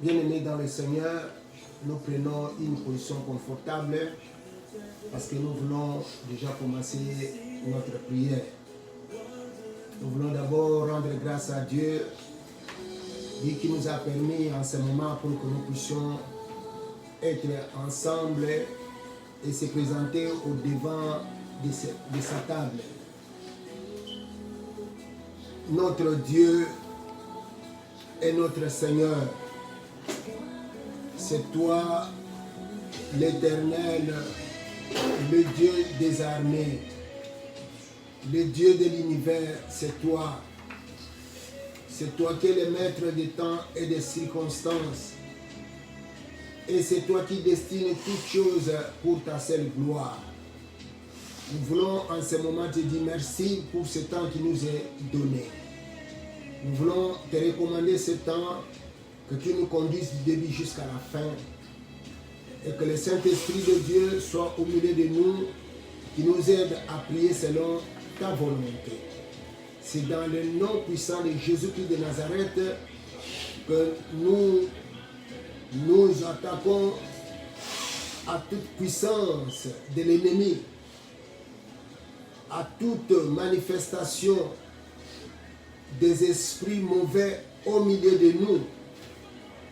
Bien-aimés dans le Seigneur, nous prenons une position confortable parce que nous voulons déjà commencer notre prière. Nous voulons d'abord rendre grâce à Dieu, lui qui nous a permis en ce moment pour que nous puissions être ensemble et se présenter au devant de sa table. Notre Dieu est notre Seigneur. C'est toi, l'Éternel, le Dieu des armées, le Dieu de l'univers, c'est toi. C'est toi qui es le maître des temps et des circonstances. Et c'est toi qui destines toutes choses pour ta seule gloire. Nous voulons en ce moment te dire merci pour ce temps qui nous est donné. Nous voulons te recommander ce temps, que tu nous conduises du début jusqu'à la fin. Et que le Saint-Esprit de Dieu soit au milieu de nous, qui nous aide à prier selon ta volonté. C'est dans le nom puissant de Jésus-Christ de Nazareth que nous attaquons à toute puissance de l'ennemi, à toute manifestation des esprits mauvais au milieu de nous.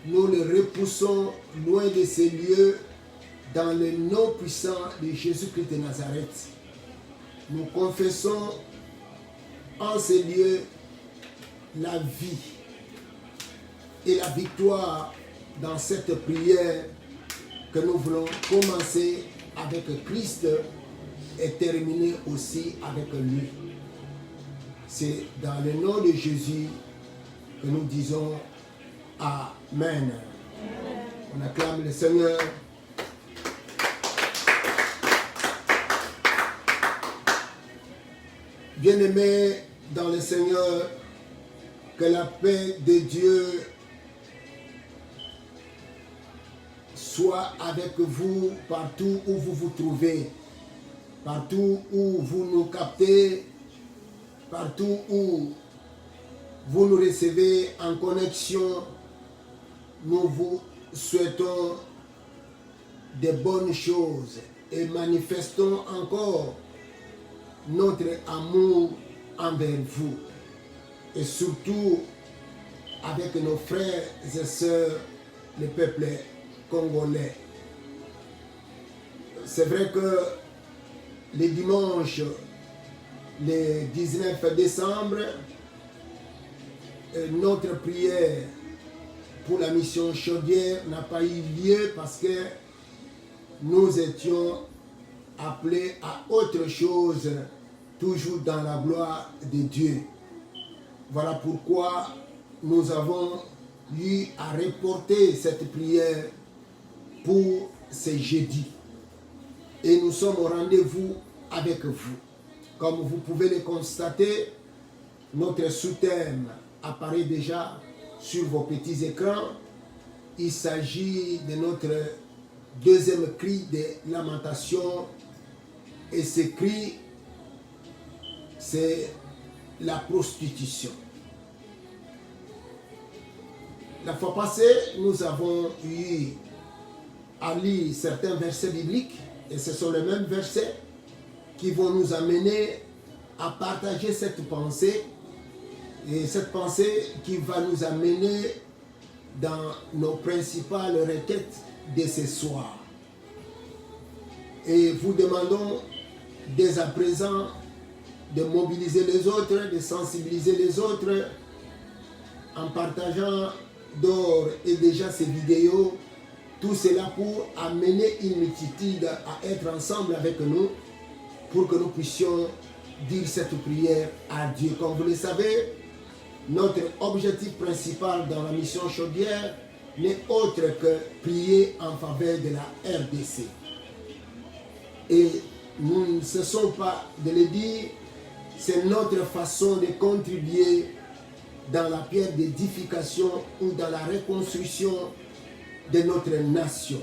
Nous le repoussons loin de ces lieux dans le nom puissant de Jésus-Christ de Nazareth. Nous confessons en ces lieux la vie et la victoire dans cette prière que nous voulons commencer avec Christ et terminer aussi avec lui. C'est dans le nom de Jésus que nous disons Amen. On acclame le Seigneur. Bien-aimés dans le Seigneur, que la paix de Dieu soit avec vous partout où vous vous trouvez, partout où vous nous captez, partout où vous nous recevez en connexion. Nous vous souhaitons de bonnes choses et manifestons encore notre amour envers vous. Et surtout avec nos frères et sœurs, le peuple congolais. C'est vrai que le dimanche, le 19 décembre, notre prière pour la mission Chaudière n'a pas eu lieu parce que nous étions appelés à autre chose, toujours dans la gloire de Dieu. Voilà pourquoi nous avons eu à reporter cette prière pour ce jeudi. Et nous sommes au rendez-vous avec vous. Comme vous pouvez le constater, notre sous-thème apparaît déjà sur vos petits écrans. Il s'agit de notre deuxième cri de lamentation. Et ce cri, c'est la prostitution. La fois passée, nous avons eu à lire certains versets bibliques, et ce sont les mêmes versets qui vont nous amener à partager cette pensée, et cette pensée qui va nous amener dans nos principales requêtes de ce soir. Et vous demandons dès à présent de mobiliser les autres, de sensibiliser les autres en partageant d'ores et déjà ces vidéos, tout cela pour amener une multitude à être ensemble avec nous pour que nous puissions dire cette prière à Dieu. Comme vous le savez, notre objectif principal dans la mission Chaudière n'est autre que prier en faveur de la RDC. Et nous ne cessons pas de le dire, c'est notre façon de contribuer dans la pierre d'édification ou dans la reconstruction de notre nation.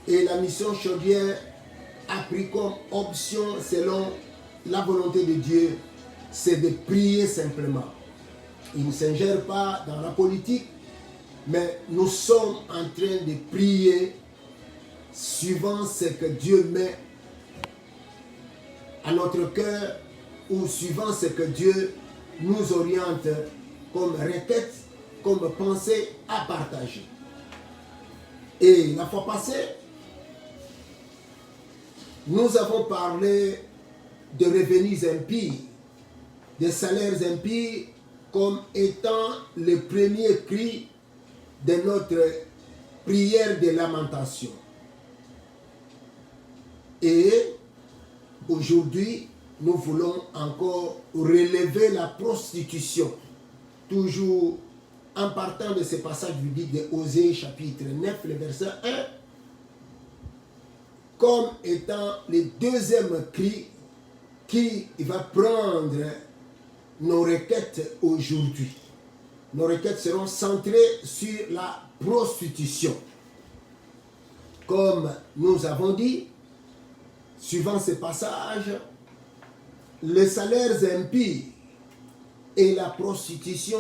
Et la mission Chaudière a pris comme option, selon la volonté de Dieu, c'est de prier simplement. Il ne s'ingère pas dans la politique, mais nous sommes en train de prier suivant ce que Dieu met à notre cœur ou suivant ce que Dieu nous oriente comme requête, comme pensée à partager. Et la fois passée, nous avons parlé de revenus impies, des salaires impies comme étant le premier cri de notre prière de lamentation. Et aujourd'hui, nous voulons encore relever la prostitution, toujours en partant de ce passage biblique de Osée chapitre 9, le verset 1, comme étant le deuxième cri qui va prendre nos requêtes aujourd'hui. Nos requêtes seront centrées sur la prostitution. Comme nous avons dit, suivant ce passage, les salaires impies et la prostitution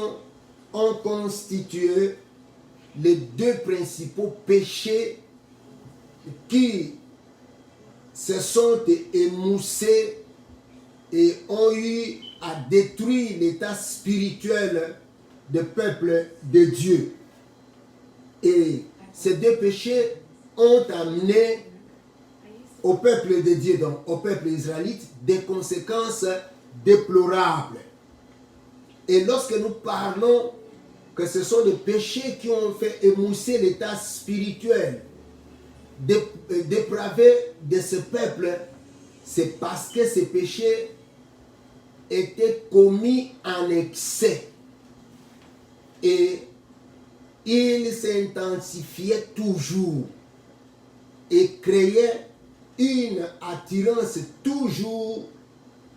ont constitué les deux principaux péchés qui se sont émoussés et ont eu à détruire l'état spirituel du peuple de Dieu. Et ces deux péchés ont amené au peuple de Dieu, donc au peuple israélite, des conséquences déplorables. Et lorsque nous parlons que ce sont des péchés qui ont fait émousser l'état spirituel dépravé de ce peuple, c'est parce que ces péchés étaient commis en excès. Et ils s'intensifiaient toujours et créaient une attirance toujours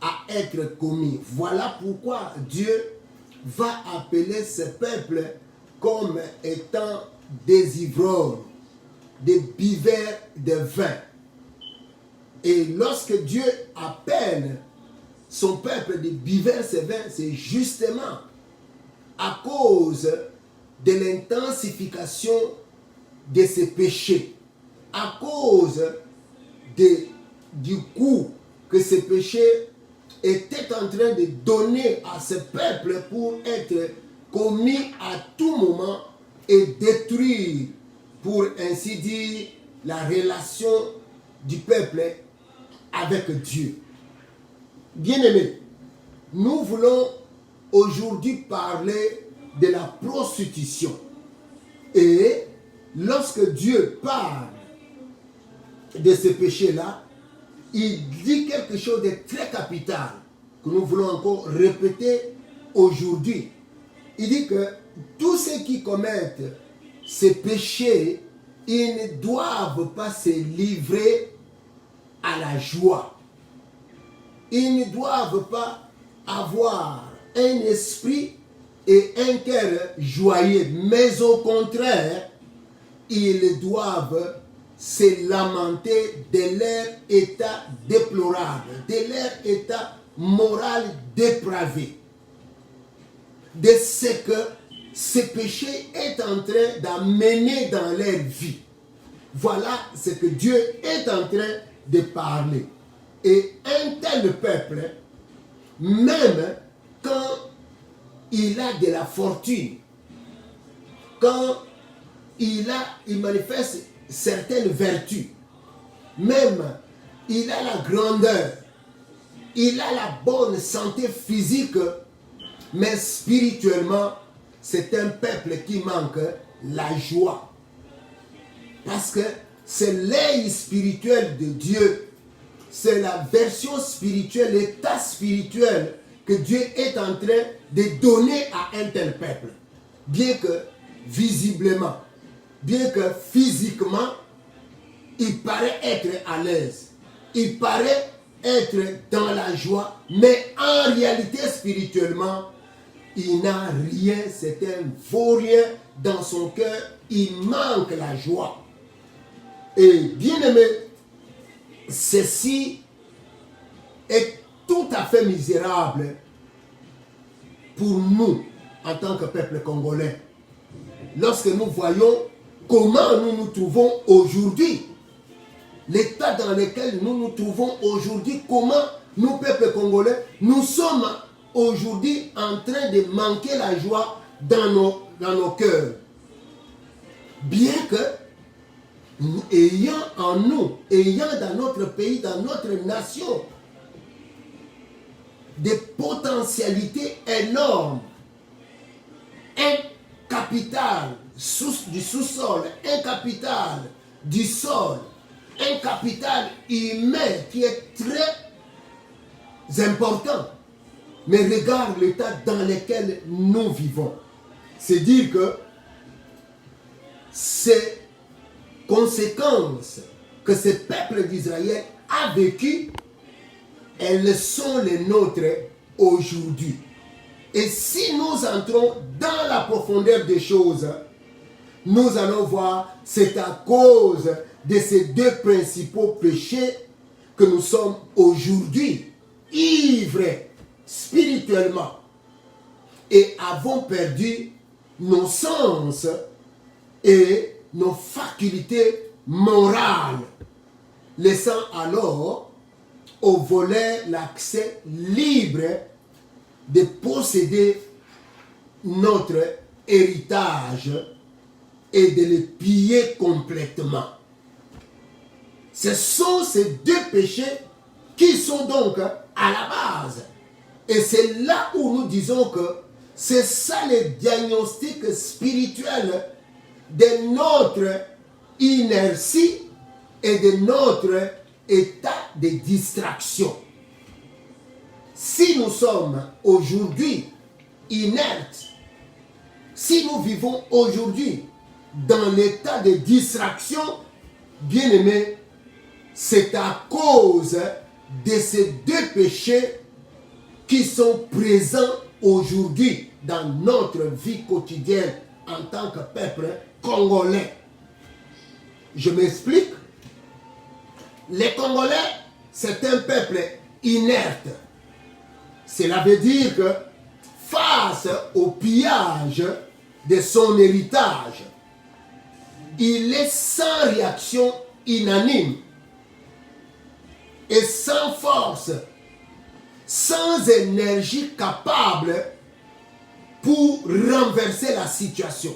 à être commis. Voilà pourquoi Dieu va appeler ce peuple comme étant des ivrognes, des buveurs de vin. Et lorsque Dieu appelle son peuple de buveurs de vin, c'est justement à cause de l'intensification de ces péchés, à cause du coup que ces péchés étaient en train de donner à ce peuple pour être commis à tout moment et détruire, pour ainsi dire, la relation du peuple avec Dieu. Bien-aimés, nous voulons aujourd'hui parler de la prostitution. Et lorsque Dieu parle de ce péché-là, il dit quelque chose de très capital que nous voulons encore répéter aujourd'hui. Il dit que tous ceux qui commettent ces péchés, ils ne doivent pas se livrer à la joie. Ils ne doivent pas avoir un esprit et un cœur joyeux, mais au contraire, ils doivent se lamenter de leur état déplorable, de leur état moral dépravé, de ce que ce péché est en train d'amener dans leur vie. Voilà ce que Dieu est en train de parler. Et un tel peuple, même quand il a de la fortune, quand il manifeste certaines vertus, même il a la grandeur, il a la bonne santé physique, mais spirituellement, c'est un peuple qui manque la joie. Parce que c'est l'œil spirituel de Dieu, c'est la version spirituelle, l'état spirituel que Dieu est en train de donner à un tel peuple. Bien que visiblement, bien que physiquement, il paraît être à l'aise, il paraît être dans la joie, mais en réalité spirituellement, il n'a rien, c'est un vaurien dans son cœur, il manque la joie. Et bien aimé, ceci est tout à fait misérable pour nous en tant que peuple congolais. lorsque nous voyons comment nous nous trouvons aujourd'hui, l'état dans lequel nous nous trouvons aujourd'hui, comment nous, peuple congolais, nous sommes aujourd'hui en train de manquer la joie dans nos cœurs. Bien que, ayant en nous, ayant dans notre pays, dans notre nation, des potentialités énormes, un capital du sous-sol, un capital du sol, un capital humain qui est très important. Mais regarde l'état dans lequel nous vivons. C'est dire que ces conséquences que ce peuple d'Israël a vécues, elles sont les nôtres aujourd'hui. Et si nous entrons dans la profondeur des choses, nous allons voir, c'est à cause de ces deux principaux péchés que nous sommes aujourd'hui ivres spirituellement et avons perdu nos sens et nos facultés morales, laissant alors aux voleurs l'accès libre de posséder notre héritage et de le piller complètement. Ce sont ces deux péchés qui sont donc à la base. Et c'est là où nous disons que c'est ça le diagnostic spirituel de notre inertie et de notre état de distraction. Si nous sommes aujourd'hui inertes, si nous vivons aujourd'hui dans l'état de distraction, bien aimé, c'est à cause de ces deux péchés qui sont présents aujourd'hui dans notre vie quotidienne en tant que peuple congolais. Je m'explique. Les Congolais, c'est un peuple inerte. Cela veut dire que face au pillage de son héritage, il est sans réaction, inanime et sans force, sans énergie capable pour renverser la situation.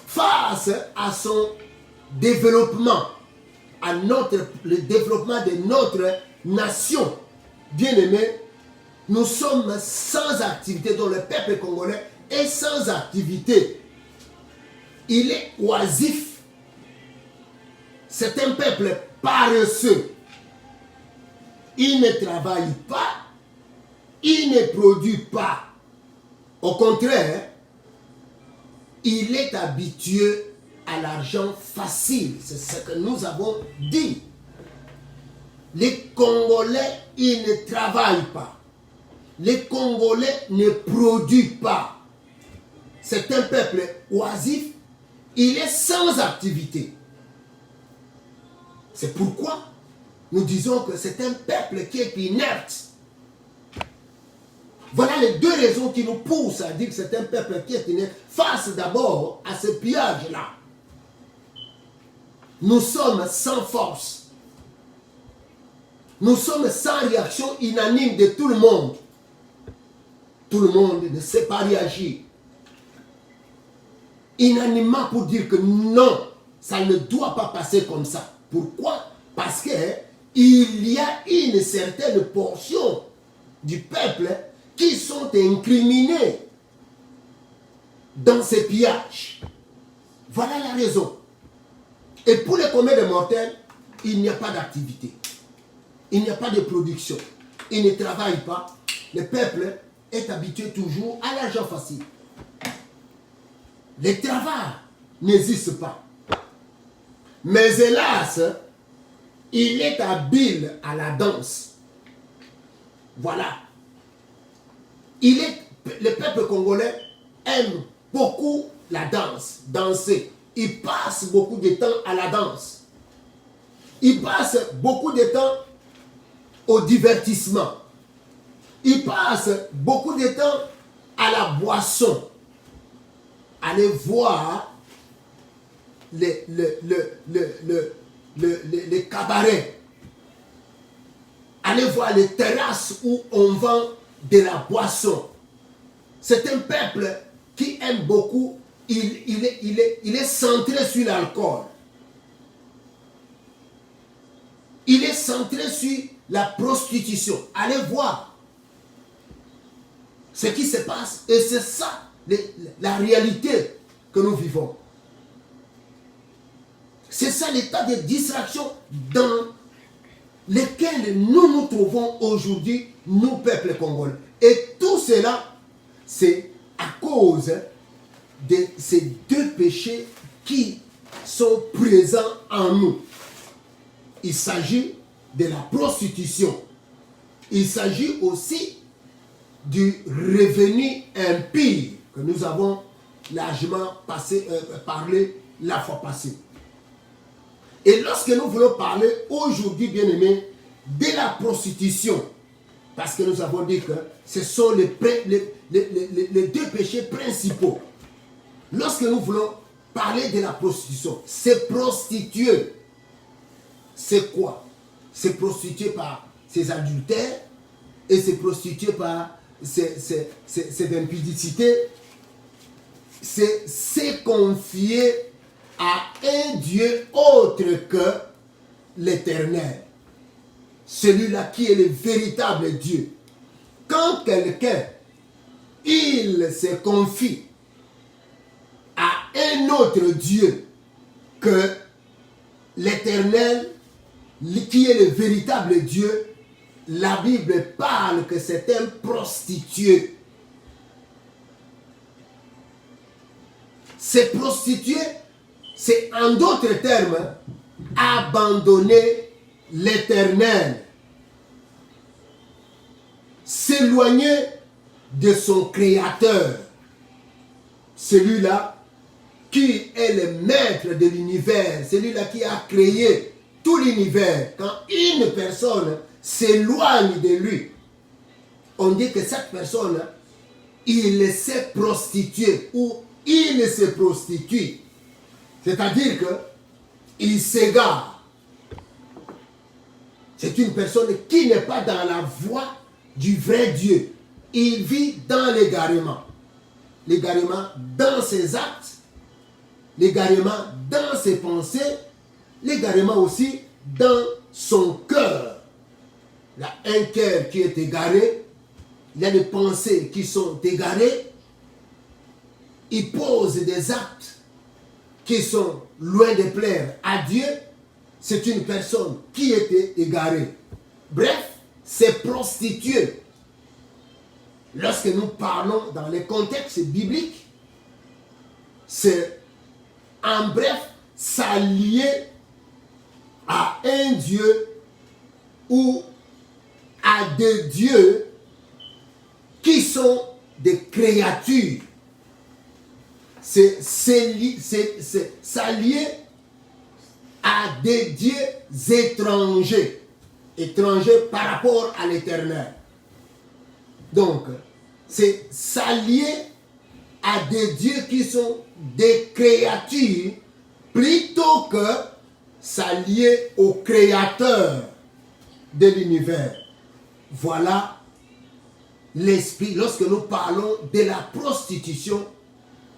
Face à son développement, le développement de notre nation, bien aimé, nous sommes sans activité, dont le peuple congolais est sans activité. Il est oisif. C'est un peuple paresseux. Il ne travaille pas, il ne produit pas. Au contraire, il est habitué à l'argent facile. C'est ce que nous avons dit. Les Congolais, ils ne travaillent pas. Les Congolais ne produisent pas. C'est un peuple oisif. Il est sans activité. C'est pourquoi nous disons que c'est un peuple qui est inerte. Voilà les deux raisons qui nous poussent à dire que c'est un peuple qui est inerte. Face d'abord à ce pillage-là. Nous sommes sans force. Nous sommes sans réaction inanime de tout le monde. Tout le monde ne sait pas réagir. Inanimement pour dire que non, ça ne doit pas passer comme ça. Pourquoi? Parce qu'il y a une certaine portion du peuple qui sont incriminés dans ces pillages. Voilà la raison. Et pour les communs des mortels, il n'y a pas d'activité. Il n'y a pas de production. Ils ne travaillent pas. Le peuple est habitué toujours à l'argent facile. Le travail n'existe pas. Mais hélas, il est habile à la danse. Voilà. Le peuple congolais aime beaucoup la danse, danser. Il passe beaucoup de temps à la danse. Il passe beaucoup de temps au divertissement. Il passe beaucoup de temps à la boisson. allez voir les cabarets. Allez voir les terrasses où on vend de la boisson. C'est un peuple qui aime beaucoup, il est centré sur l'alcool. Il est centré sur la prostitution. Allez voir ce qui se passe. Et c'est ça la réalité que nous vivons. C'est ça l'état de distraction dans lequel nous nous trouvons aujourd'hui, nous, peuple congolais. Et tout cela, c'est à cause de ces deux péchés qui sont présents en nous. Il s'agit de la prostitution. Il s'agit aussi du revenu impie que nous avons largement parlé la fois passée. Et lorsque nous voulons parler aujourd'hui, bien aimés, de la prostitution, parce que nous avons dit que ce sont les deux péchés principaux. Lorsque nous voulons parler de la prostitution, c'est prostituer. C'est quoi? C'est prostituer par ses adultères et c'est prostituer par ses impudicités. C'est se confier à un Dieu autre que l'Éternel. Celui-là qui est le véritable Dieu. Quand quelqu'un, il se confie à un autre Dieu que l'Éternel, qui est le véritable Dieu, la Bible parle que c'est un prostitué. Se prostituer, c'est en d'autres termes abandonner l'Éternel, s'éloigner de son Créateur, celui-là qui est le maître de l'univers, celui-là qui a créé tout l'univers. Quand une personne s'éloigne de lui, on dit que cette personne, il s'est prostitué ou il se prostitue. C'est-à-dire qu'il s'égare. C'est une personne qui n'est pas dans la voie du vrai Dieu. Il vit dans l'égarement. L'égarement dans ses actes, l'égarement dans ses pensées, l'égarement aussi dans son cœur. Il y a un cœur qui est égaré, il y a des pensées qui sont égarées, il pose des actes qui sont loin de plaire à Dieu. C'est une personne qui était égarée. Bref, c'est prostituer. Lorsque nous parlons dans les contextes bibliques, c'est en bref s'allier à un Dieu ou à des dieux qui sont des créatures. C'est s'allier à des dieux étrangers. Étrangers par rapport à l'Éternel. Donc, c'est s'allier à des dieux qui sont des créatures plutôt que s'allier au Créateur de l'univers. Voilà l'esprit. Lorsque nous parlons de la prostitution,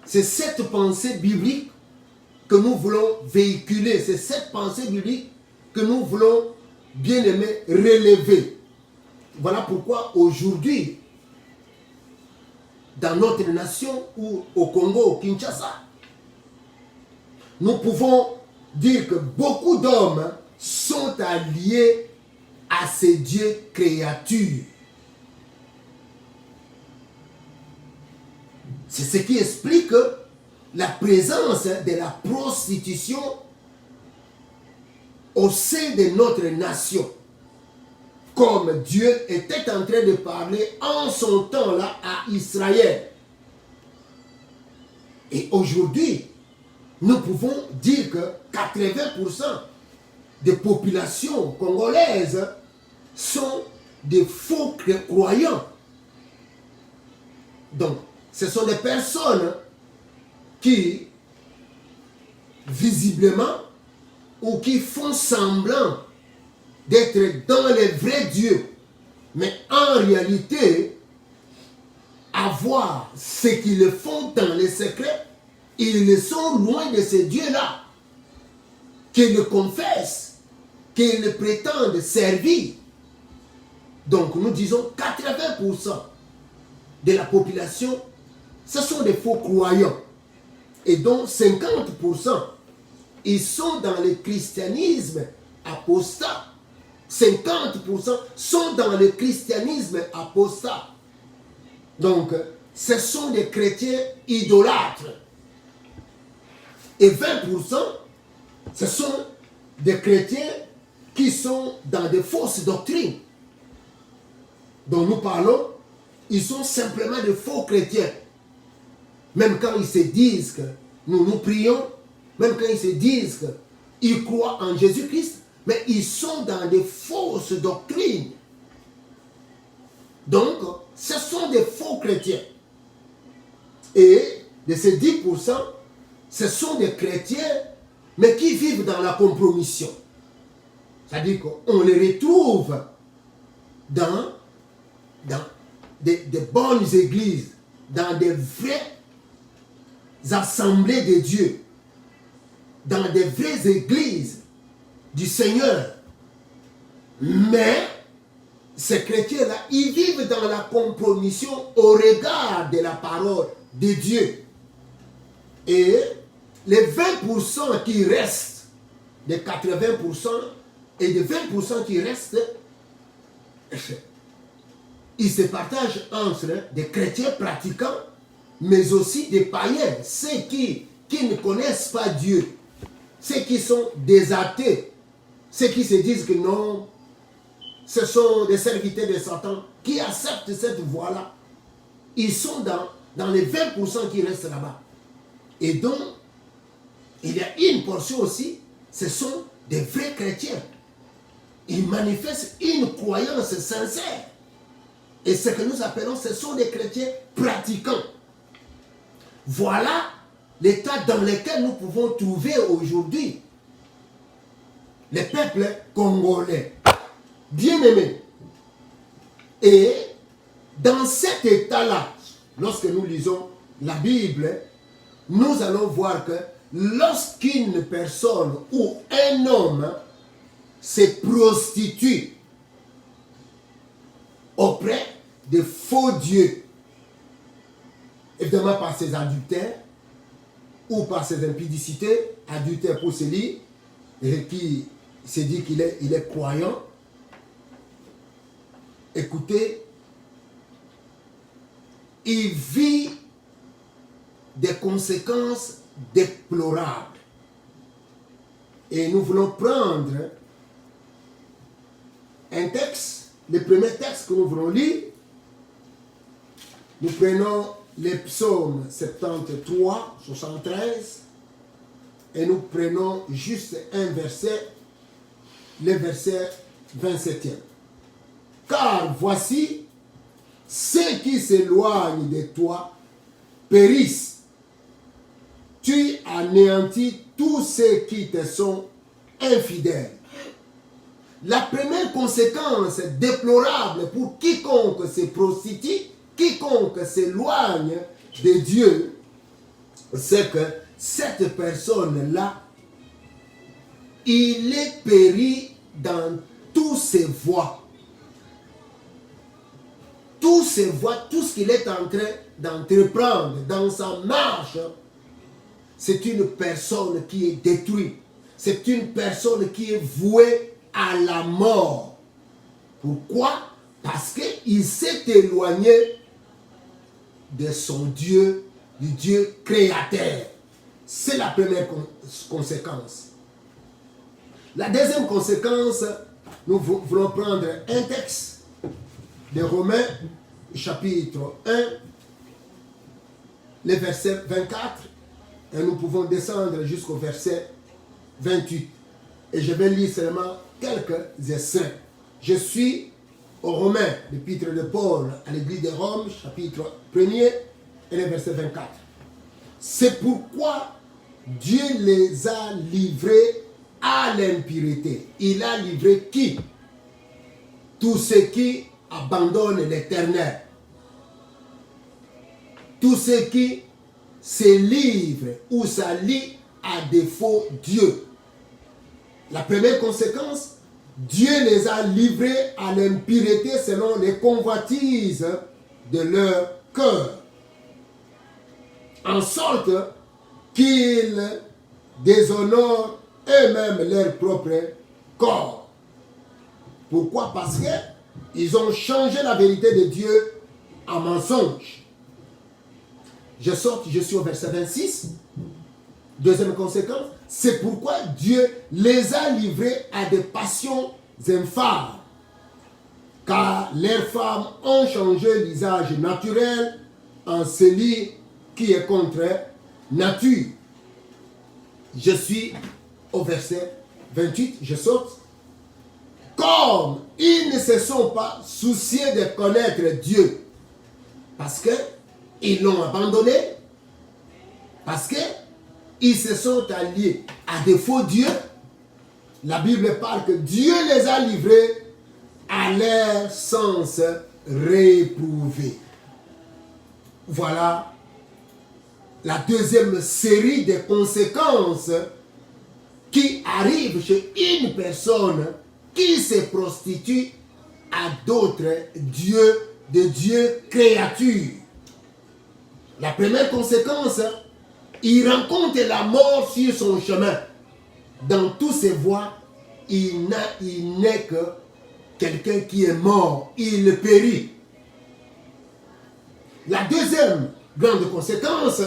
c'est cette pensée biblique que nous voulons véhiculer. C'est cette pensée biblique que nous voulons, bien aimé, relever. Voilà pourquoi aujourd'hui, dans notre nation ou au Congo, au Kinshasa, nous pouvons dire que beaucoup d'hommes sont alliés à ces dieux créatures. C'est ce qui explique la présence de la prostitution au sein de notre nation. Comme Dieu était en train de parler en son temps-là à Israël. Et aujourd'hui, nous pouvons dire que 80% des populations congolaises sont des faux croyants. Donc, ce sont des personnes qui, visiblement, ou qui font semblant d'être dans les vrais dieux, mais en réalité, avoir ce qu'ils font dans les secrets, ils sont loin de ces dieux-là, qu'ils confessent, qu'ils prétendent servir. Donc nous disons 80% de la population, ce sont des faux croyants. Et donc 50%, ils sont dans le christianisme apostat. 50% sont dans le christianisme apostat. Donc, ce sont des chrétiens idolâtres. Et 20%, ce sont des chrétiens qui sont dans des fausses doctrines dont nous parlons. Ils sont simplement de faux chrétiens. Même quand ils se disent que nous prions, même quand ils se disent qu'ils croient en Jésus-Christ, mais ils sont dans des fausses doctrines. Donc, ce sont des faux chrétiens. Et de ces 10%, ce sont des chrétiens, mais qui vivent dans la compromission. C'est-à-dire qu'on les retrouve dans des bonnes églises, dans des vraies assemblées de Dieu, dans des vraies églises du Seigneur. Mais ces chrétiens-là, ils vivent dans la compromission au regard de la parole de Dieu. Et les 20% qui restent, les 80% et les 20% qui restent, ils se partagent entre des chrétiens pratiquants, mais aussi des païens, ceux qui ne connaissent pas Dieu, ceux qui sont des athées, ceux qui se disent que non, ce sont des serviteurs de Satan qui acceptent cette voie-là. Ils sont dans les 20% qui restent là-bas. Et donc, il y a une portion aussi, ce sont des vrais chrétiens. Ils manifestent une croyance sincère. Et ce que nous appelons, ce sont des chrétiens pratiquants. Voilà l'état dans lequel nous pouvons trouver aujourd'hui les peuples congolais. Bien-aimés. Et dans cet état-là, lorsque nous lisons la Bible, nous allons voir que lorsqu'une personne ou un homme se prostitue auprès de faux dieux, évidemment par ses adultères ou par ses impudicités, adultère pour celui qui se dit qu'il est croyant, écoutez, il vit des conséquences déplorables. Et nous voulons prendre un texte, le premier texte que nous voulons lire. Nous prenons les psaumes 73, 73, et nous prenons juste un verset, le verset 27e. Car voici, ceux qui s'éloignent de toi périssent. Tu anéantis tous ceux qui te sont infidèles. La première conséquence déplorable pour quiconque se prostitue, quiconque s'éloigne de Dieu, c'est que cette personne-là, il est péri dans toutes ses voies. Toutes ses voies, tout ce qu'il est en train d'entreprendre dans sa marche, c'est une personne qui est détruite. C'est une personne qui est vouée à la mort. Pourquoi? Parce qu'il s'est éloigné de son Dieu, du Dieu créateur. C'est la première conséquence. La deuxième conséquence, nous voulons prendre un texte de Romains, chapitre 1, le verset 24, et nous pouvons descendre jusqu'au verset 28. Et je vais lire seulement quelques extraits. Je suis aux Romains, l'épître de Paul à l'église de Rome, chapitre 1er, et le verset 24. C'est pourquoi Dieu les a livrés à l'impureté. Il a livré qui? Tous ceux qui abandonnent l'Éternel. Tous ceux qui se livrent ou s'allient à des faux dieux. La première conséquence, Dieu les a livrés à l'impureté selon les convoitises de leur cœur, en sorte qu'ils déshonorent eux-mêmes leur propre corps. Pourquoi? Parce qu'ils ont changé la vérité de Dieu en mensonge. Je suis au verset 26. Deuxième conséquence, c'est pourquoi Dieu les a livrés à des passions infâmes, car leurs femmes ont changé l'usage naturel en celui qui est contre nature. Je suis au verset 28, je saute. Comme ils ne se sont pas souciés de connaître Dieu, parce qu'ils l'ont abandonné, parce qu'ils se sont alliés à des faux dieux, la Bible parle que Dieu les a livrés à leur sens réprouvé. Voilà la deuxième série de conséquences qui arrivent chez une personne qui se prostitue à d'autres dieux, de dieux créatures. La première conséquence, il rencontre la mort sur son chemin. Dans toutes ses voies, il n'est que quelqu'un qui est mort, il périt. La deuxième grande conséquence,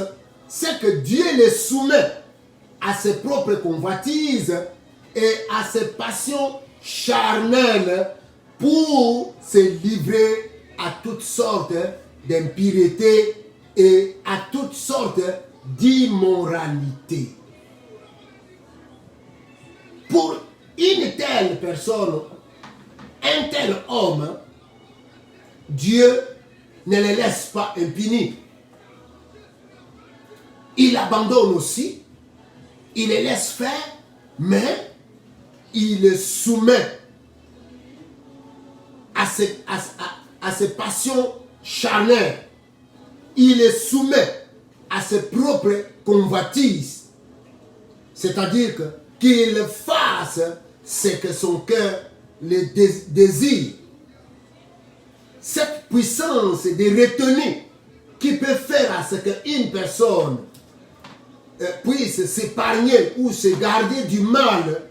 c'est que Dieu les soumet à ses propres convoitises et à ses passions charnelles pour se livrer à toutes sortes d'impuretés et à toutes sortes d'immoralité. Pour une telle personne, un tel homme, Dieu ne les laisse pas impunis. Il abandonne aussi, il les laisse faire, mais il les soumet à ses passions charnelles. Il les soumet à ses propres convoitises. C'est-à-dire qu'il fasse ce que son cœur le désire. Cette puissance de retenue qui peut faire à ce qu'une personne puisse s'épargner ou se garder du mal,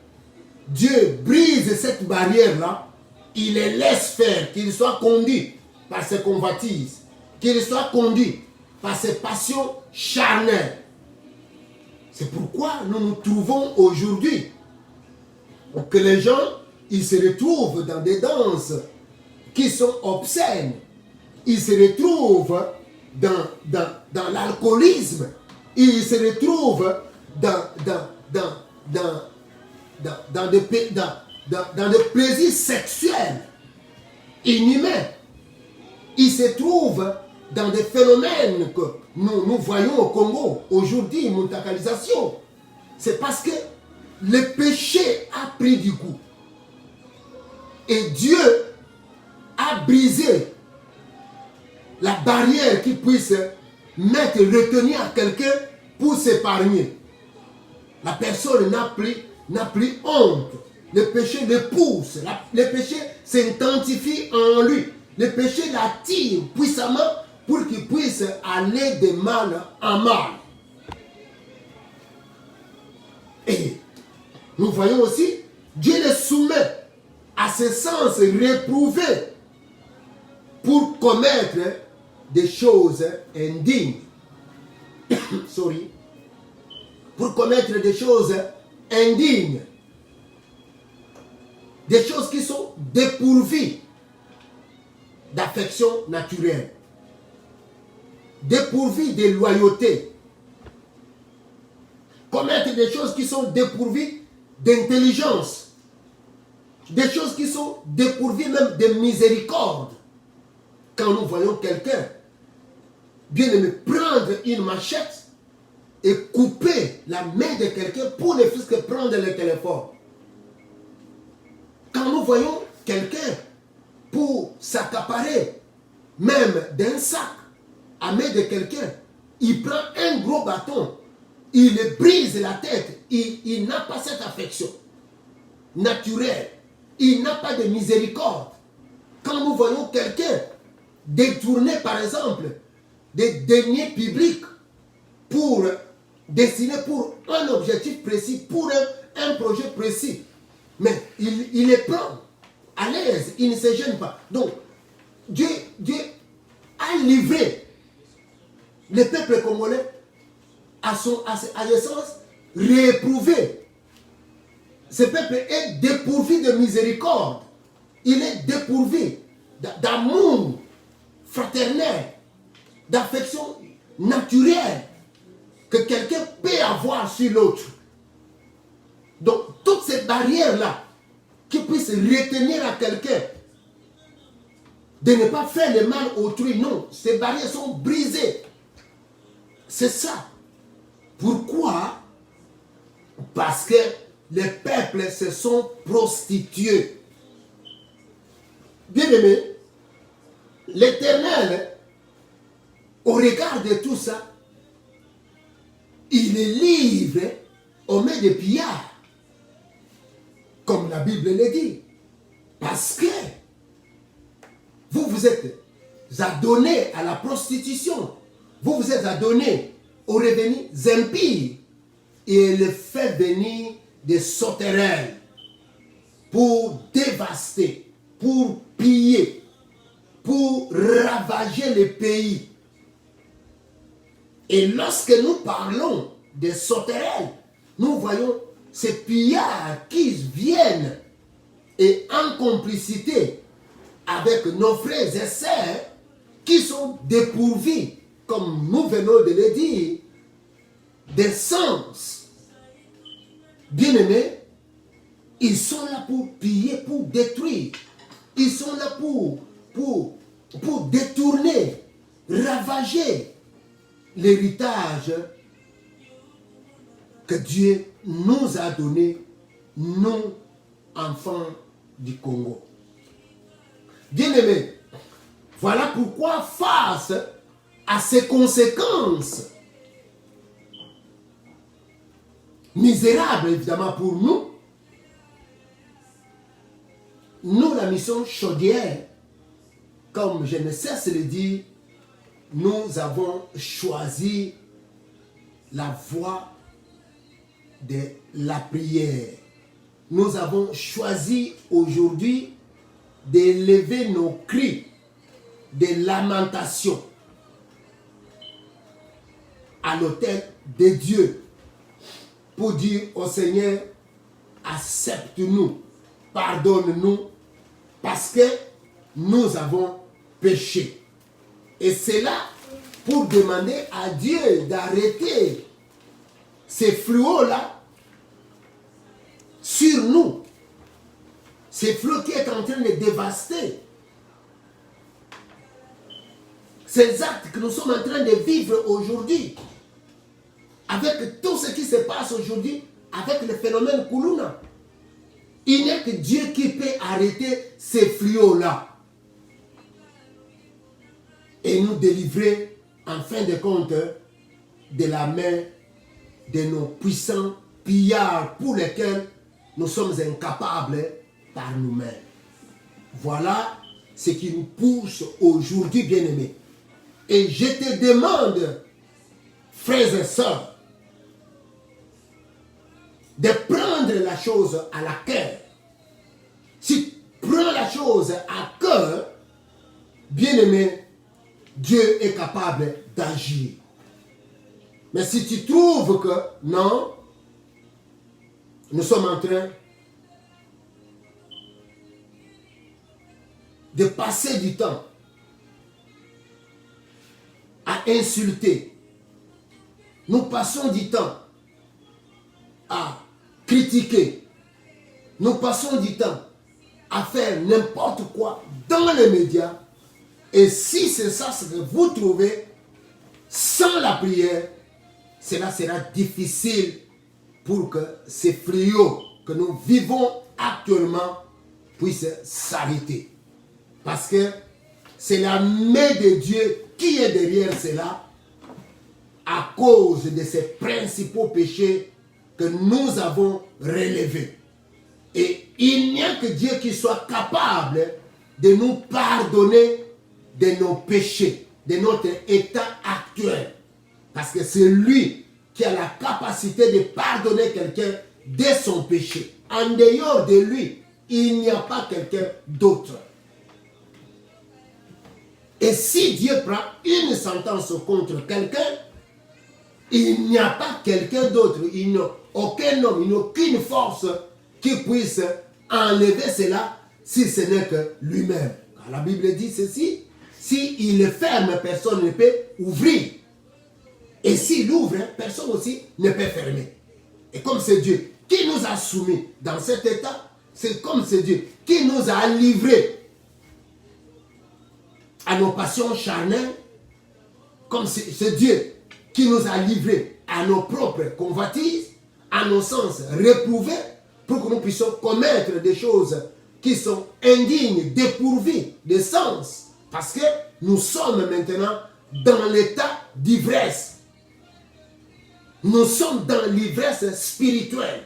Dieu brise cette barrière-là, il les laisse faire, qu'il soit conduit par ses convoitises, qu'il soit conduit par ses passions charnelles. C'est pourquoi nous nous trouvons aujourd'hui que les gens, ils se retrouvent dans des danses qui sont obscènes. Ils se retrouvent dans l'alcoolisme. Ils se retrouvent dans des plaisirs sexuels inhumains. Ils se trouvent dans des phénomènes que nous voyons au Congo aujourd'hui, mondialisation. C'est parce que le péché a pris du goût. Et Dieu a brisé la barrière qui puisse retenir à quelqu'un pour s'épargner. La personne n'a plus honte. Le péché le pousse. Le péché s'identifie en lui. Le péché l'attire puissamment pour qu'il puisse aller de mal en mal. Et nous voyons aussi, Dieu les soumet à ses sens réprouvés pour commettre des choses indignes. Pour commettre des choses indignes. Des choses qui sont dépourvues d'affection naturelle. Dépourvues de loyauté. Commettre des choses qui sont dépourvues d'intelligence. Des choses qui sont dépourvues même de miséricorde. Quand nous voyons quelqu'un, bien aimé, prendre une machette et couper la main de quelqu'un pour ne fût-ce que prendre le téléphone. Quand nous voyons quelqu'un pour s'accaparer même d'un sac à main de quelqu'un, il prend un gros bâton, il le brise la tête, il n'a pas cette affection naturelle, il n'a pas de miséricorde. Quand nous voyons quelqu'un détourner par exemple des deniers publics pour destiné pour un objectif précis, pour un projet précis, mais il les prend à l'aise, il ne se gêne pas. Donc Dieu a livré le peuple congolais à l'essence réprouvé. Ce peuple est dépourvu de miséricorde. Il est dépourvu d'amour fraternel, d'affection naturelle que quelqu'un peut avoir sur l'autre. Donc, toutes ces barrières-là qui puissent retenir à quelqu'un de ne pas faire le mal autrui, non, ces barrières sont brisées. C'est ça. Pourquoi? Parce que les peuples se sont prostitués. Bien-aimés, l'Éternel, au regard de tout ça, il les livre aux mains des pillards, comme la Bible le dit. Parce que vous vous êtes adonnés à la prostitution, vous vous êtes adonnés aux revenus impies, et il fait venir des sauterelles pour dévaster, pour piller, pour ravager le pays. Et lorsque nous parlons des sauterelles, nous voyons ces pillards qui viennent et en complicité avec nos frères et sœurs qui sont dépourvus, comme nous venons de le dire, des sens. Bien-aimés, ils sont là pour piller, pour détruire. Ils sont là pour détourner, ravager l'héritage que Dieu nous a donné, nous, enfants du Congo. Bien-aimés, voilà pourquoi face à ces conséquences misérables, évidemment pour nous, la mission Chaudière, comme je ne cesse de le dire, nous avons choisi la voie de la prière. Nous avons choisi aujourd'hui d'élever nos cris de lamentation à l'autel de Dieu pour dire au Seigneur, accepte-nous, pardonne-nous, parce que nous avons péché. Et c'est là pour demander à Dieu d'arrêter ces fléaux-là sur nous. Ces fléaux qui est en train de dévaster. Ces actes que nous sommes en train de vivre aujourd'hui. Avec tout ce qui se passe aujourd'hui, avec le phénomène Kuluna. Il n'y a que Dieu qui peut arrêter ces fléaux-là. Et nous délivrer, en fin de compte, de la main de nos puissants pillards pour lesquels nous sommes incapables par nous-mêmes. Voilà ce qui nous pousse aujourd'hui, bien-aimés. Et je te demande, frères et sœurs, de prendre la chose à la cœur. Si tu prends la chose à cœur, bien-aimé, Dieu est capable d'agir. Mais si tu trouves que non, nous sommes en train de passer du temps à insulter. Nous passons du temps à critiquer. Nous passons du temps à faire n'importe quoi dans les médias. Et si c'est ça ce que vous trouvez, sans la prière, cela sera difficile pour que ces fléaux que nous vivons actuellement puissent s'arrêter. Parce que c'est la main de Dieu qui est derrière cela à cause de ces principaux péchés que nous avons relevés. Et il n'y a que Dieu qui soit capable de nous pardonner de nos péchés, de notre état actuel. Parce que c'est lui qui a la capacité de pardonner quelqu'un de son péché. En dehors de lui, il n'y a pas quelqu'un d'autre. Et si Dieu prend une sentence contre quelqu'un, il n'y a pas quelqu'un d'autre, il n'y a aucun homme, il n'y a aucune force qui puisse enlever cela si ce n'est que lui-même. La Bible dit ceci, s'il ferme, personne ne peut ouvrir. Et s'il ouvre, personne aussi ne peut fermer. Et comme c'est Dieu qui nous a soumis dans cet état, c'est comme c'est Dieu qui nous a livrés à nos passions charnelles, comme c'est Dieu qui nous a livrés à nos propres convoitises, à nos sens réprouvés, pour que nous puissions commettre des choses qui sont indignes, dépourvues de sens. Parce que nous sommes maintenant dans l'état d'ivresse. Nous sommes dans l'ivresse spirituelle.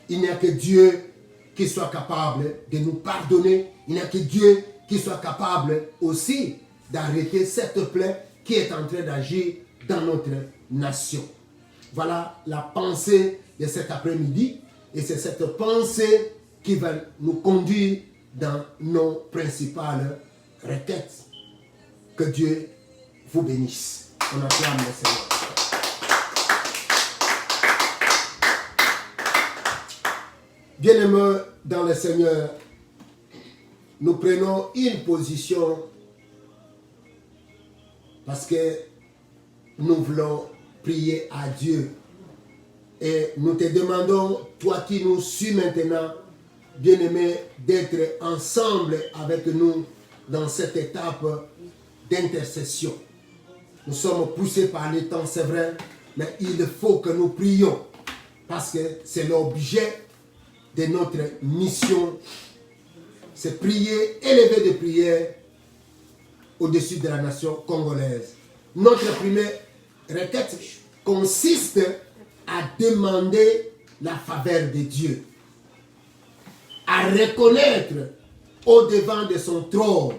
Il n'y a que Dieu qui soit capable de nous pardonner. Il n'y a que Dieu qui soit capable aussi d'arrêter cette plaie qui est en train d'agir dans notre nation. Voilà la pensée de cet après-midi. Et c'est cette pensée qui va nous conduire dans nos principales requêtes. Que Dieu vous bénisse. On acclame le Seigneur. Bien-aimés dans le Seigneur, nous prenons une position parce que nous voulons prier à Dieu. Et nous te demandons, toi qui nous suis maintenant, bien-aimé, d'être ensemble avec nous dans cette étape d'intercession. Nous sommes poussés par les temps, c'est vrai, mais il faut que nous prions parce que c'est l'objet de notre mission. C'est prier, élever des prières au-dessus de la nation congolaise. Notre première requête consiste à demander la faveur de Dieu, à reconnaître au-devant de son trône,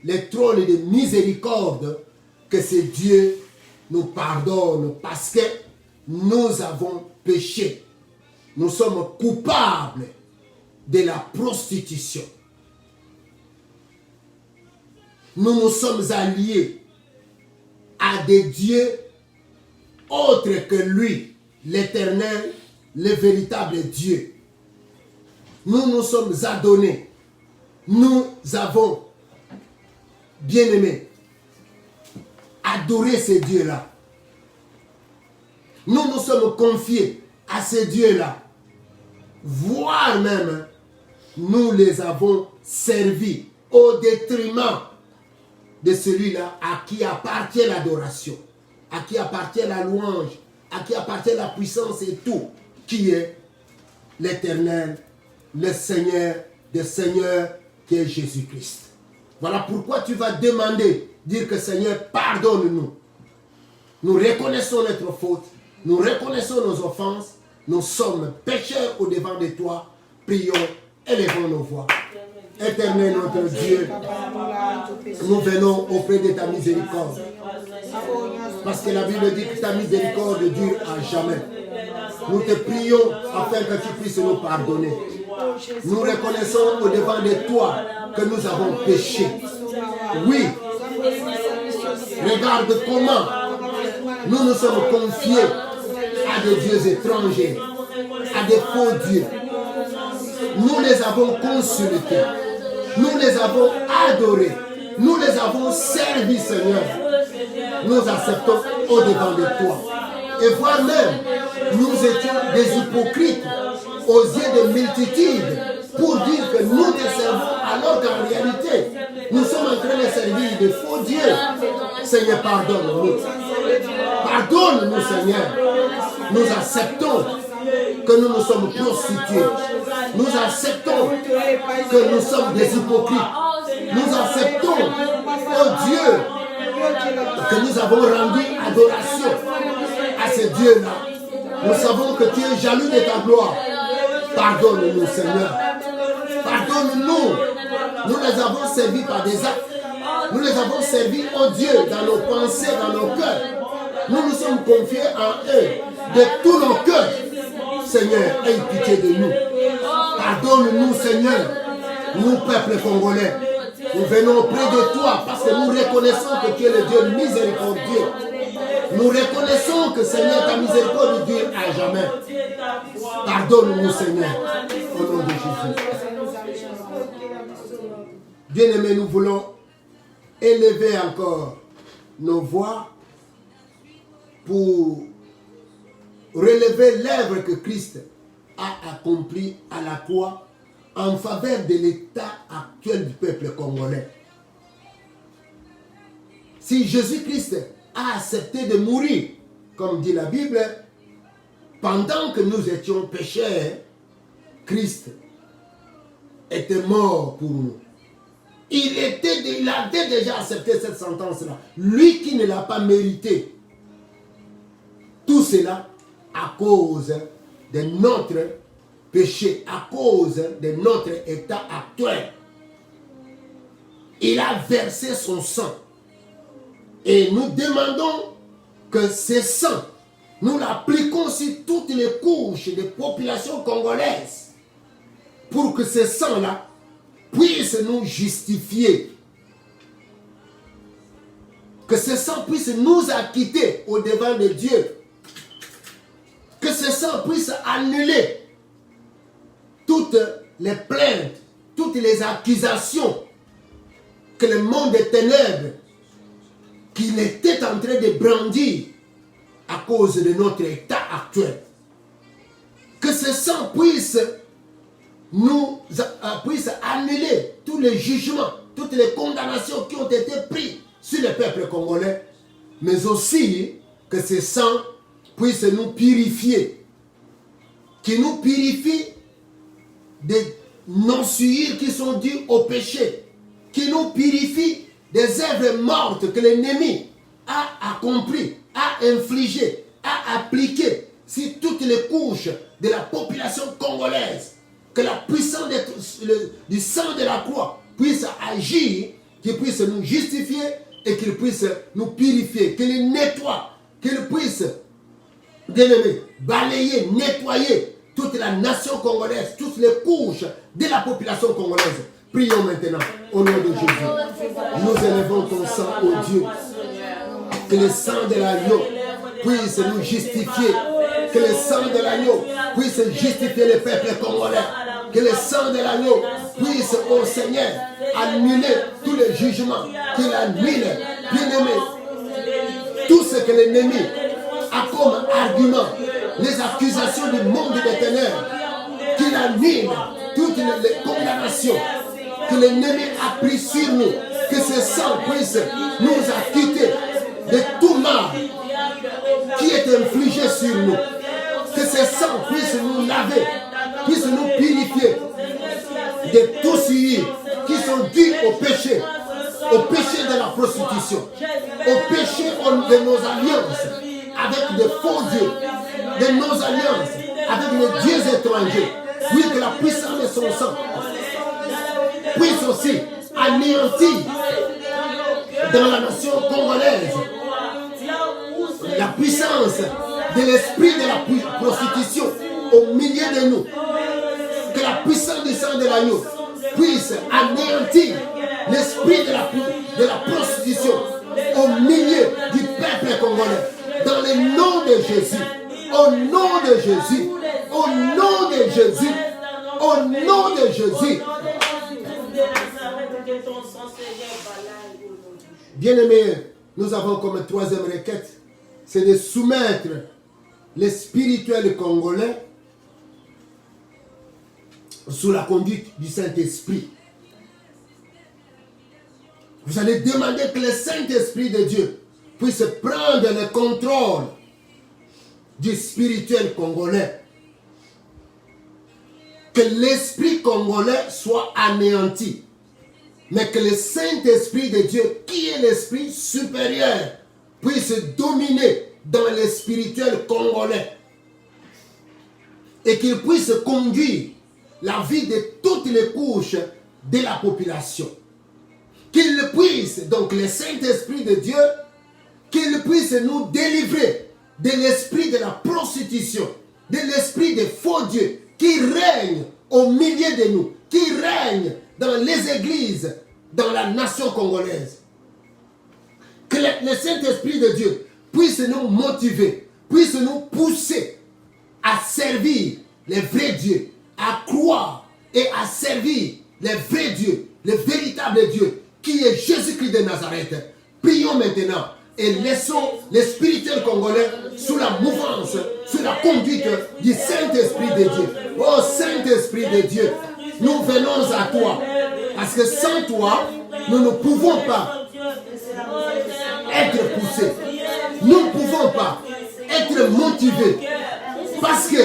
le trône de miséricorde, que c'est Dieu nous pardonne parce que nous avons péché. Nous sommes coupables de la prostitution. Nous nous sommes alliés à des dieux autres que lui, l'Éternel, le véritable Dieu. Nous nous sommes adonnés. Nous avons, bien-aimés, adoré ces dieux-là. Nous nous sommes confiés à ces dieux-là. Voire même, nous les avons servis au détriment de celui-là à qui appartient l'adoration, à qui appartient la louange, à qui appartient la puissance et tout, qui est l'Éternel, le Seigneur des Seigneurs, qui est Jésus-Christ. Voilà pourquoi tu vas demander, dire que Seigneur, pardonne-nous. Nous reconnaissons notre faute, nous reconnaissons nos offenses, nous sommes pécheurs au-devant de toi. Prions, élevons nos voix. Éternel notre Dieu, nous venons auprès de ta miséricorde. Parce que la Bible dit que ta miséricorde dure à jamais. Nous te prions afin que tu puisses nous pardonner. Nous reconnaissons au-devant de toi que nous avons péché. Oui, regarde comment nous nous sommes confiés à des dieux étrangers, à des faux dieux. Nous les avons consultés, nous les avons adorés, nous les avons servis, Seigneur. Nous acceptons au-devant de toi. Et voire même, nous étions des hypocrites aux yeux de multitudes pour dire que nous te servons alors qu'en réalité, nous sommes en train de servir de faux dieux. Seigneur, pardonne-nous. Pardonne-nous, Seigneur. Nous acceptons que nous nous sommes prostitués. Nous acceptons que nous sommes des hypocrites. Nous acceptons, oh Dieu, que nous avons rendu adoration à ce Dieu-là. Nous savons que tu es jaloux de ta gloire. Pardonne-nous, Seigneur. Pardonne-nous. Nous les avons servis par des actes. Nous les avons servis, oh Dieu, dans nos pensées, dans nos cœurs. Nous nous sommes confiés en eux de tous nos cœurs. Seigneur, aie pitié de nous. Pardonne-nous, Seigneur, nous, peuple congolais. Nous venons auprès de toi parce que nous reconnaissons que tu es le Dieu miséricordieux. Nous reconnaissons que, Seigneur, ta miséricorde dure à jamais. Pardonne-nous, Seigneur, au nom de Jésus. Bien-aimés, nous voulons élever encore nos voix pour relever l'œuvre que Christ a accomplie à la croix en faveur de l'état actuel du peuple congolais. Si Jésus-Christ a accepté de mourir, comme dit la Bible, pendant que nous étions pécheurs, Christ était mort pour nous. Il avait déjà accepté cette sentence-là. Lui qui ne l'a pas mérité. Tout cela à cause de notre péché, à cause de notre état actuel. Il a versé son sang. Et nous demandons que ce sang, nous l'appliquons sur toutes les couches de population congolaise pour que ce sang-là puisse nous justifier. Que ce sang puisse nous acquitter au devant de Dieu. Que ce sang puisse annuler toutes les plaintes, toutes les accusations que le monde des ténèbres qu'il était en train de brandir à cause de notre état actuel. Que ce sang puisse annuler tous les jugements, toutes les condamnations qui ont été prises sur le peuple congolais, mais aussi que ce sang puisse nous purifier, qui nous purifie des non-souillures qui sont dues au péché, qui nous purifie des œuvres mortes que l'ennemi a accomplies, a infligées, a appliquées sur toutes les couches de la population congolaise. Que la puissance du sang de la croix puisse agir, qu'il puisse nous justifier et qu'il puisse nous purifier, qu'il nettoie, qu'il puisse, bien-aimé, balayer, nettoyer toute la nation congolaise, toutes les couches de la population congolaise. Prions maintenant au nom de Jésus. Nous élevons ton sang, ô Dieu. Que le sang de l'agneau puisse nous justifier. Que le sang de l'agneau puisse justifier le peuple congolais. Que le sang de l'agneau puisse, ô Seigneur, annuler tous les jugements qu'il annule. Bien-aimé, tout ce que l'ennemi a comme argument, les accusations du monde des ténèbres, qu'il annule toutes les condamnations que l'ennemi a pris sur nous, que ce sang puisse nous acquitter de tout mal qui est infligé sur nous, que ce sang puisse nous laver, puisse nous purifier de tous souillures qui sont dus au péché de la prostitution, au péché de nos alliances avec des faux dieux, de nos alliances avec les dieux étrangers. Oui, que la puissance de son sang puisse aussi anéantir dans la nation congolaise la puissance de l'esprit de la prostitution au milieu de nous. Que la puissance du sang de l'agneau puisse anéantir l'esprit de la prostitution au milieu du peuple congolais. Dans le nom de Jésus, au nom de Jésus, au nom de Jésus, au nom de Jésus. Bien-aimés, nous avons comme troisième requête, c'est de soumettre les spirituels congolais sous la conduite du Saint-Esprit. Vous allez demander que le Saint-Esprit de Dieu puisse prendre le contrôle du spirituel congolais. Que l'esprit congolais soit anéanti. Mais que le Saint-Esprit de Dieu, qui est l'esprit supérieur, puisse dominer dans le spirituel congolais. Et qu'il puisse conduire la vie de toutes les couches de la population. Qu'il puisse, donc le Saint-Esprit de Dieu, qu'il puisse nous délivrer de l'esprit de la prostitution, de l'esprit des faux dieux qui règne au milieu de nous, qui règne dans les églises, dans la nation congolaise. Que le Saint-Esprit de Dieu puisse nous motiver, puisse nous pousser à servir les vrais dieux, à croire et à servir les vrais dieux, le véritable Dieu, qui est Jésus-Christ de Nazareth. Prions maintenant et laissons les spirituels congolais sous la mouvance, sous la conduite du Saint-Esprit de Dieu. Oh Saint-Esprit de Dieu, nous venons à toi, parce que sans toi, nous ne pouvons pas être poussés. Nous ne pouvons pas être motivés, parce que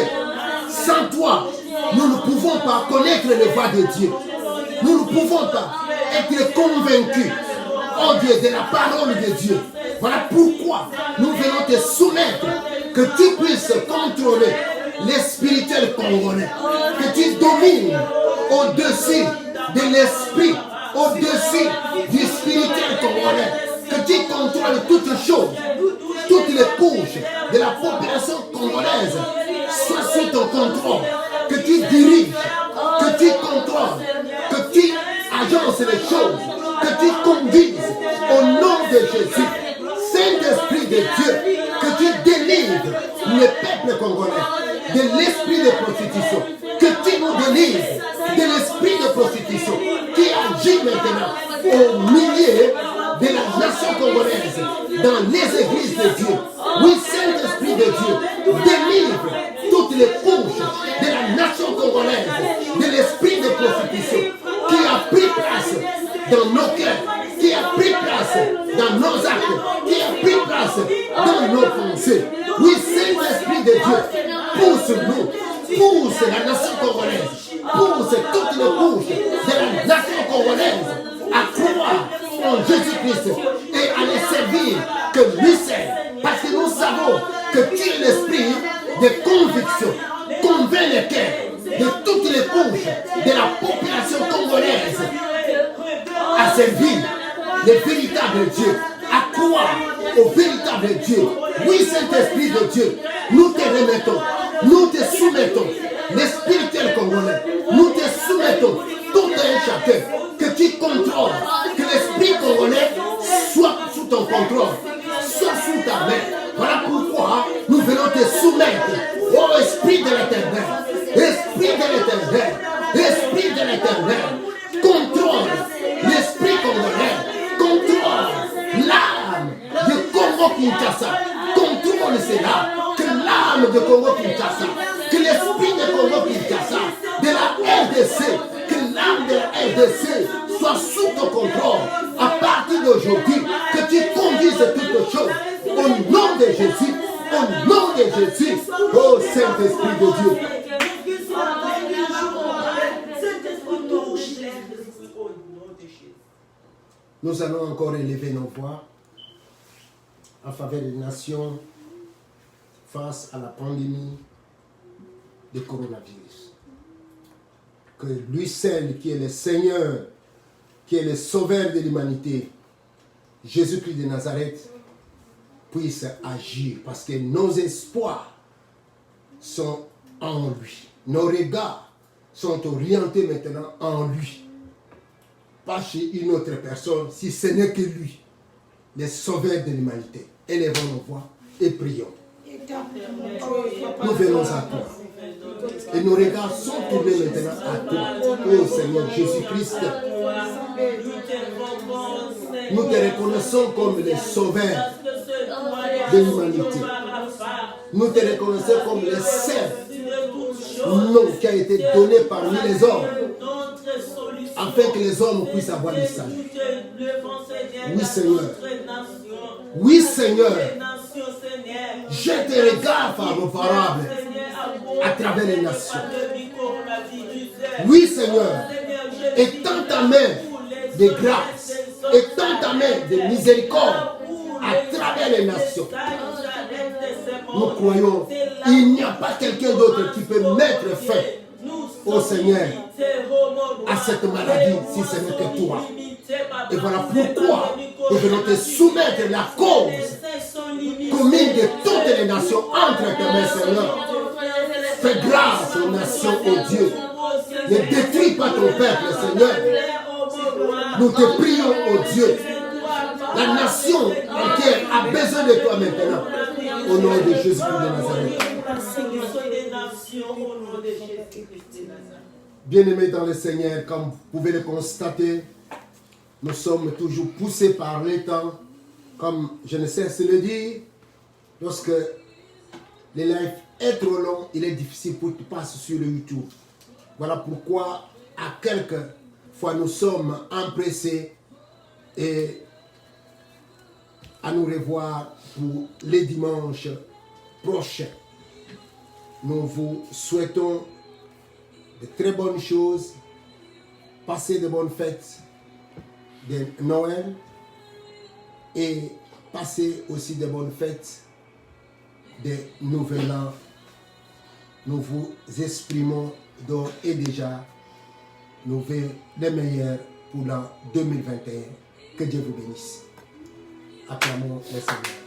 sans toi, nous ne pouvons pas connaître les voies de Dieu. Nous ne pouvons pas être convaincus, oh Dieu, de la parole de Dieu. Voilà pourquoi nous venons te soumettre, que tu puisses contrôler les spirituels congolais, que tu domines au-dessus de l'esprit, au-dessus du spirituel congolais, que tu contrôles toutes choses, toutes les couches de la population congolaise soient sous ton contrôle, que tu diriges, que tu contrôles, que tu agences les choses, que tu conduises au nom de Jésus. Saint-Esprit de Dieu, que tu délivres le peuple congolais de l'esprit de prostitution, que tu nous délivres de l'esprit de prostitution qui agit maintenant au milieu de la nation congolaise, dans les églises de Dieu. Oui, Saint-Esprit de Dieu, délivre toutes les couches de la nation congolaise de l'esprit de prostitution qui a pris place dans nos cœurs, qui a pris place dans nos actes, qui a pris place dans nos pensées. Oui, Saint-Esprit de Dieu, pousse-nous, pousse la nation congolaise, pousse toutes les couches de la nation congolaise à croire en Jésus-Christ et à les servir que lui seul. Parce que nous savons que tu es l'esprit de conviction, convainc les cœurs de toutes les couches de la population congolaise à servir le véritable Dieu, à croire au véritable Dieu. Oui, Saint-Esprit de Dieu, nous te remettons, nous te soumettons, les spirituels congolais, nous te soumettons tout un chacun, que tu contrôles, que l'esprit congolais soit sous ton contrôle, soit sous ta main. Voilà pourquoi nous venons te soumettre, ô Esprit de l'Éternel, Esprit de l'Éternel, Esprit de l'Éternel, contrôle l'esprit congolais, contrôle l'âme de Congo-Kinshasa, contrôle cela, que l'âme de Congo-Kinshasa, que l'esprit de Congo-Kinshasa, de la RDC, que l'âme de la RDC soit sous ton contrôle à partir d'aujourd'hui, que tu conduises toutes choses au nom de Jésus, au nom de Jésus, ô Saint-Esprit de Dieu. Nous allons encore élever nos voix en faveur des nations face à la pandémie du coronavirus. Que lui seul, qui est le Seigneur, qui est le Sauveur de l'humanité, Jésus-Christ de Nazareth, puisse agir. Parce que nos espoirs sont en lui. Nos regards sont orientés maintenant en lui. Pas chez une autre personne, si ce n'est que lui, le Sauveur de l'humanité. Élevons nos voix et prions. Nous venons à toi. Et nos regards sont tournés maintenant à toi. Oh Seigneur Jésus-Christ, nous te reconnaissons comme le Sauveur de l'humanité. Nous te reconnaissons comme le seul nom qui a été donné parmi les hommes, afin que les hommes puissent avoir le salut. Oui Seigneur. Oui Seigneur. Jette tes regards favorables à travers les nations. Oui, Seigneur, étends ta main de grâce, étends ta main de miséricorde à travers les nations. Nous croyons, il n'y a pas quelqu'un d'autre qui peut mettre fin, au Seigneur, à cette maladie, si ce n'est que toi. Et voilà pourquoi nous venons te soumettre la cause commune de toutes les nations entre tes mains, Seigneur. Fais grâce aux nations, ô Dieu. Ne détruis pas ton peuple, Seigneur. Nous te prions, ô Dieu. La nation entière a besoin de toi maintenant. Au nom de Jésus-Christ de Nazareth. Bien-aimés dans le Seigneur, comme vous pouvez le constater, nous sommes toujours poussés par les temps. Comme je ne cesse de le dire, lorsque les lives est trop long, il est difficile pour que tu passes sur le YouTube. Voilà pourquoi à quelques fois nous sommes empressés et à nous revoir pour les dimanches prochains. Nous vous souhaitons de très bonnes choses, passez de bonnes fêtes de Noël et passez aussi de bonnes fêtes de Nouvel An. Nous vous exprimons d'ores et déjà nos vœux les meilleurs pour l'an 2021. Que Dieu vous bénisse. Acclamons le Seigneur.